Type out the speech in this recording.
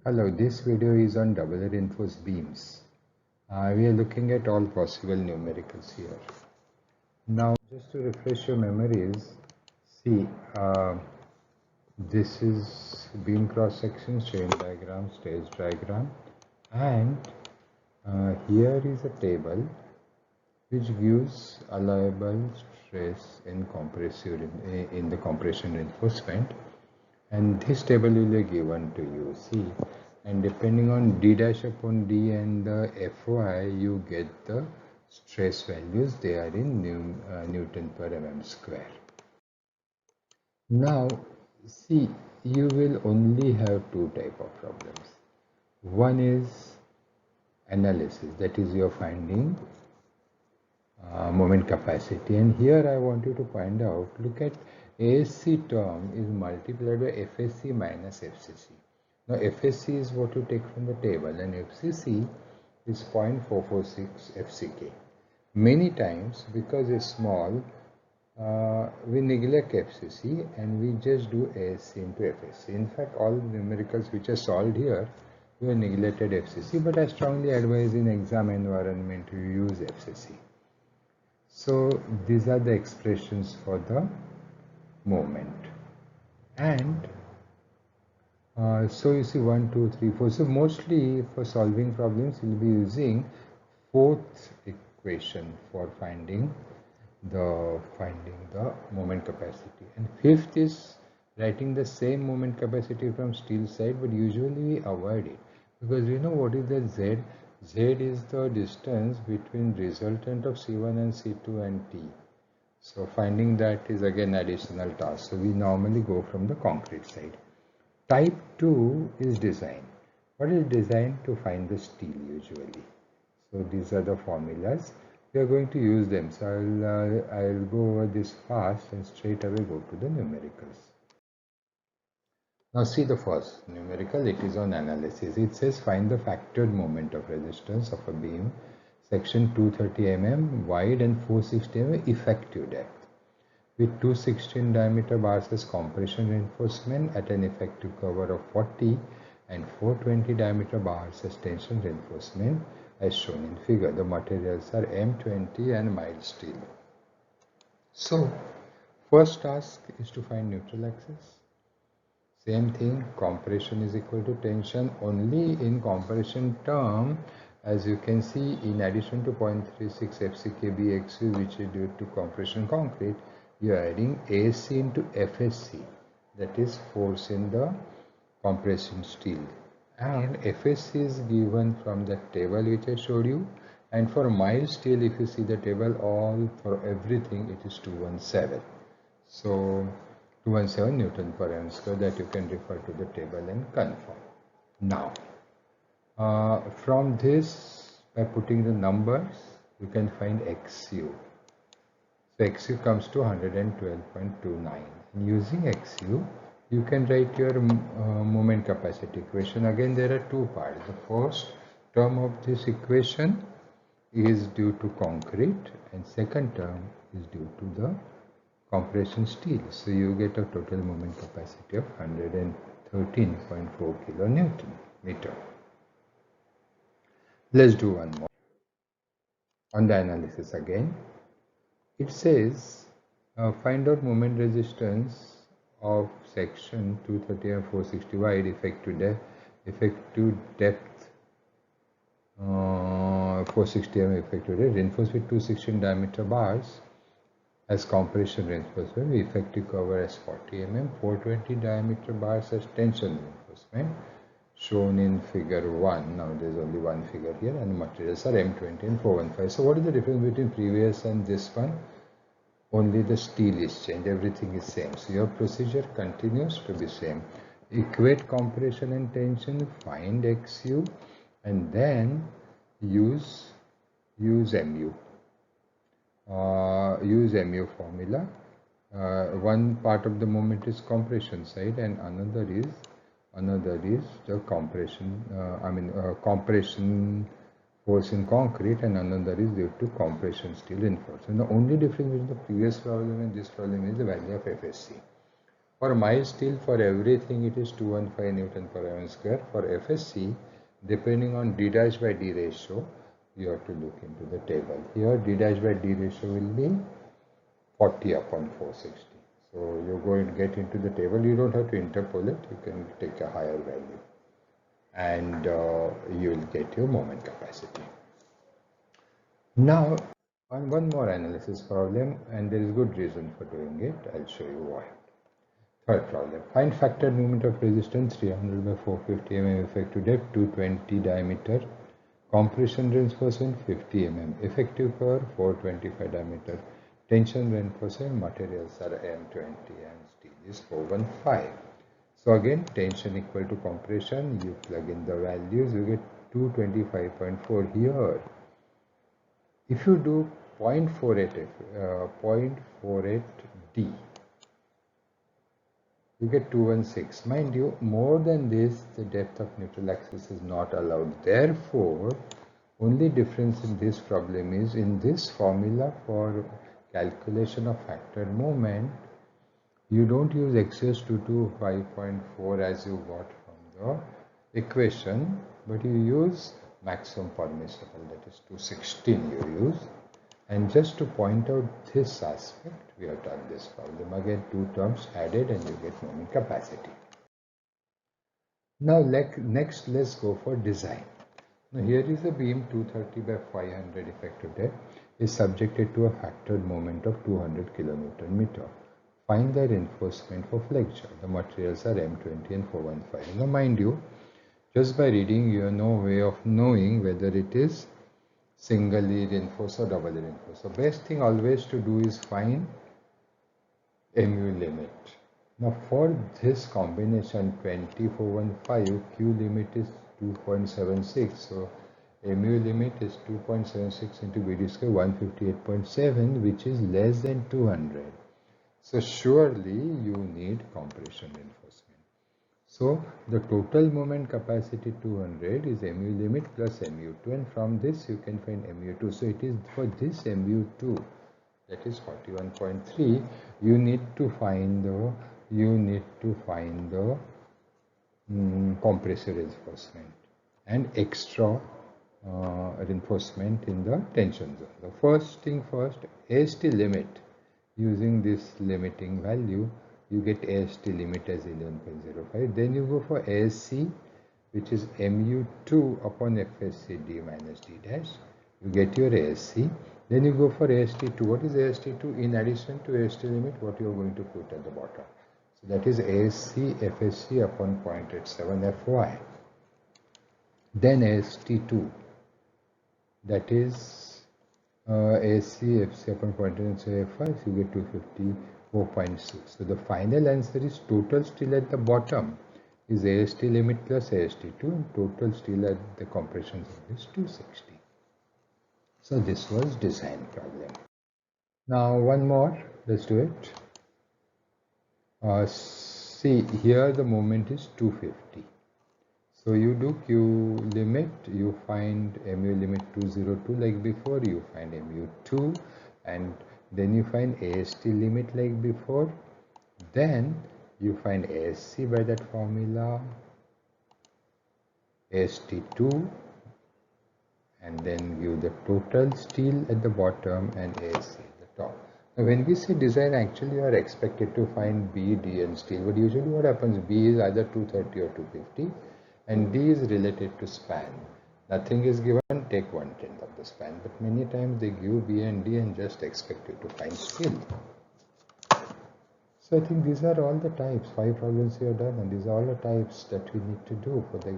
Hello, this video is on doubly reinforced beams. We are looking at all possible numericals here. Now, just to refresh your memories, see, this is beam cross section, strain diagram, stage diagram, and here is a table which gives allowable stress in compressive in the compression reinforcement. And this table will be given to you, see, and depending on d dash upon d and the Fy, you get the stress values. They are in Newton per mm square. Now see, you will only have two type of problems. One is analysis, that is you are finding moment capacity, and here I want you to find out, look at ASC term is multiplied by FSC minus FCC. Now FSC is what you take from the table and FCC is 0.446 FCK. Many times because it's small, we neglect FCC and we just do ASC into FSC. In fact, all numericals which are solved here, we have neglected FCC, but I strongly advise in exam environment you use FCC. So these are the expressions for the moment, and so you see 1, 2, 3, 4. So mostly for solving problems we'll be using fourth equation for finding the moment capacity, and fifth is writing the same moment capacity from steel side, but usually we avoid it because we know what is the Z. Z is the distance between resultant of C1 and C2 and T. So finding that is again additional task. So we normally go from the concrete side. Type 2 is design. What is design? To find the steel usually. So these are the formulas. We are going to use them. So I'll go over this fast and straight away go to the numericals. Now see the first numerical, it is on analysis. It says find the factored moment of resistance of a beam, section 230 mm wide and 460 mm effective depth, with 216 diameter bars as compression reinforcement at an effective cover of 40 and 420 diameter bars as tension reinforcement as shown in figure. The materials are M20 and mild steel. So first task is to find neutral axis. Same thing, compression is equal to tension. Only in compression term, as you can see, in addition to 0.36 FCKBXU, which is due to compression concrete, you are adding AC into FSC, that is force in the compression steel. And FSC is given from the table which I showed you. And for mild steel, if you see the table, all for everything, it is 217. So 217 Newton per mm square, that you can refer to the table and confirm. Now, from this, by putting the numbers, you can find XU. So XU comes to 112.29. Using XU, you can write your moment capacity equation. Again, there are two parts. The first term of this equation is due to concrete, and second term is due to the compression steel. So you get a total moment capacity of 113.4 kilonewton meter. Let's do one more. On the analysis again, it says find out moment resistance of section 230 and 460 wide effective depth 460 mm effective depth, reinforced with 216 diameter bars as compression reinforcement, effective cover as 40 mm, 420 diameter bars as tension reinforcement, shown in figure 1. Now there is only one figure here, and the materials are M20 and 415. So what is the difference between previous and this one? Only the steel is changed, everything is same. So your procedure continues to be same. Equate compression and tension, find XU, and then use MU. Use MU formula. One part of the moment is compression side, and another is the compression. Compression force in concrete, and another is due to compression steel reinforcement. The only difference between the previous problem and this problem is the value of FSC. For mild steel, for everything it is 215 Newton per mm square. For FSC, depending on d dash by d ratio, you have to look into the table. Here d dash by d ratio will be 40 upon 460. So you go and get into the table. You don't have to interpolate. You can take a higher value, and you will get your moment capacity. Now, on one more analysis problem, and there is good reason for doing it. I'll show you why. Third problem. Find factored moment of resistance 300 by 450 mm effective depth, 220 diameter, compression reinforcement 50 mm, effective power 425 diameter, tension reinforcement materials are M20 and steel is 415. So again, tension equal to compression, you plug in the values, you get 225.4 here. If you do 0.48D, you get 216. Mind you, more than this, the depth of neutral axis is not allowed. Therefore, only difference in this problem is in this formula for calculation of factored moment, you don't use XS2 5.4 as you got from the equation, but you use maximum permissible, that is 216 you use. And just to point out this aspect, we have done this problem. Again, two terms added and you get moment capacity. Now next let's go for design. Now here is a beam 230 by 500 effective depth is subjected to a factored moment of 200 kN/meter. Find the reinforcement for flexure. The materials are M20 and 415. Now mind you, just by reading you have no way of knowing whether it is singly reinforced or doubly reinforced. So best thing always to do is find mu limit. Now for this combination 2415, Q limit is 2.76. So mu limit is 2.76 into BD square 158.7, which is less than 200. So surely you need compression reinforcement. So the total moment capacity 200 is mu limit plus mu2, and from this you can find mu2. So it is for this mu2, that is 41.3. You need to find the compressive reinforcement and extra reinforcement in the tension zone. The first thing first, HYSD limit. Using this limiting value, you get HYSD limit as 11.05. Then you go for HC, which is mu2 upon FSCD minus D dash. You get your HC. Then you go for HT2. What is HT2? In addition to HT limit, what you are going to put at the bottom. So that is HC FSC upon 0.87 FY. Then HT2. That is AC FC upon 0.87 FY. So you get 254.6. So the final answer is total steel at the bottom is AST limit plus AST2, and total steel at the compression zone is 260. So this was design problem. Now one more, let's do it. See here the moment is 250. So you do Q limit, you find mu limit 202 like before, you find mu2, and then you find AST limit like before, then you find ASC by that formula, AST2, and then give the total steel at the bottom and ASC at the top. Now when we say design, actually you are expected to find B, D and steel, but usually what happens, B is either 230 or 250 and D is related to span. Nothing is given, take 1/10 of the span, but many times they give B and D and just expect you to find steel. So I think these are all the types, 5 problems we have done, and these are all the types that we need to do for the